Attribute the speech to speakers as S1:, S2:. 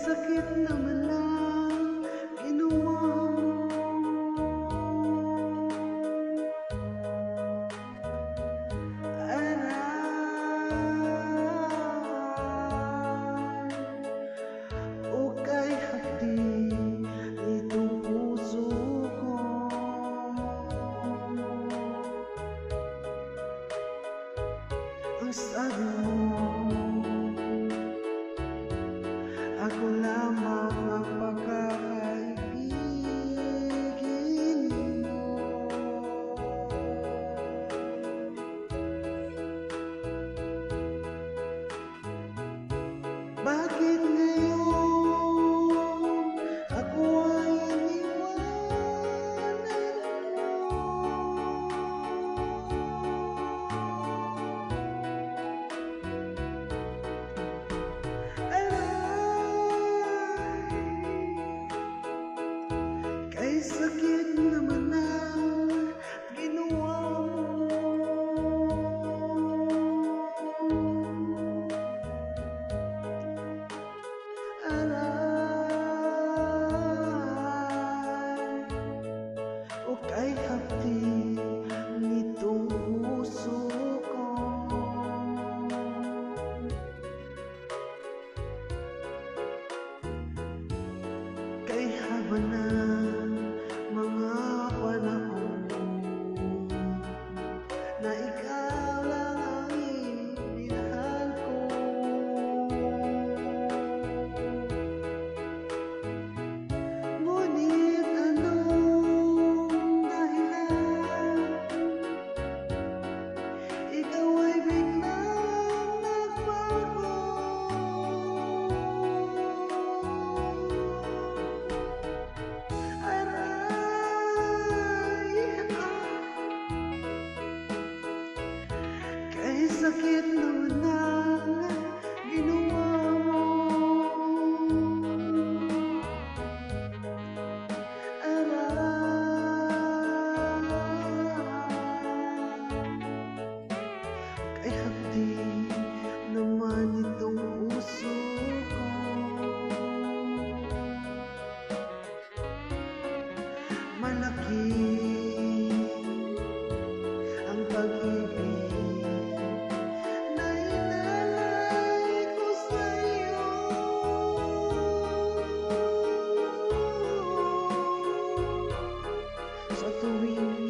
S1: sakit naman lang ginawa mo. Aray, o kay hapdi nitong puso ko. Ang sabi mo, ako lamang ang pagkakaibigin mo. Bakit ngayon ako ay iniwanan mo? Aray, kay sakit naman ang ginawa mo. Aray, o kay hapdi nitong puso ko. Kay haba na mga panahon na ikaw lang ang minahal ko. Ngunit anong dahilan ikaw ay biglang nagbago? Aray, kay sakit naman ang ginawa mo. Kay hapdi naman itong puso ko. Malaki ang pag-ibig na inalay ko sa'yo. Sa tuwing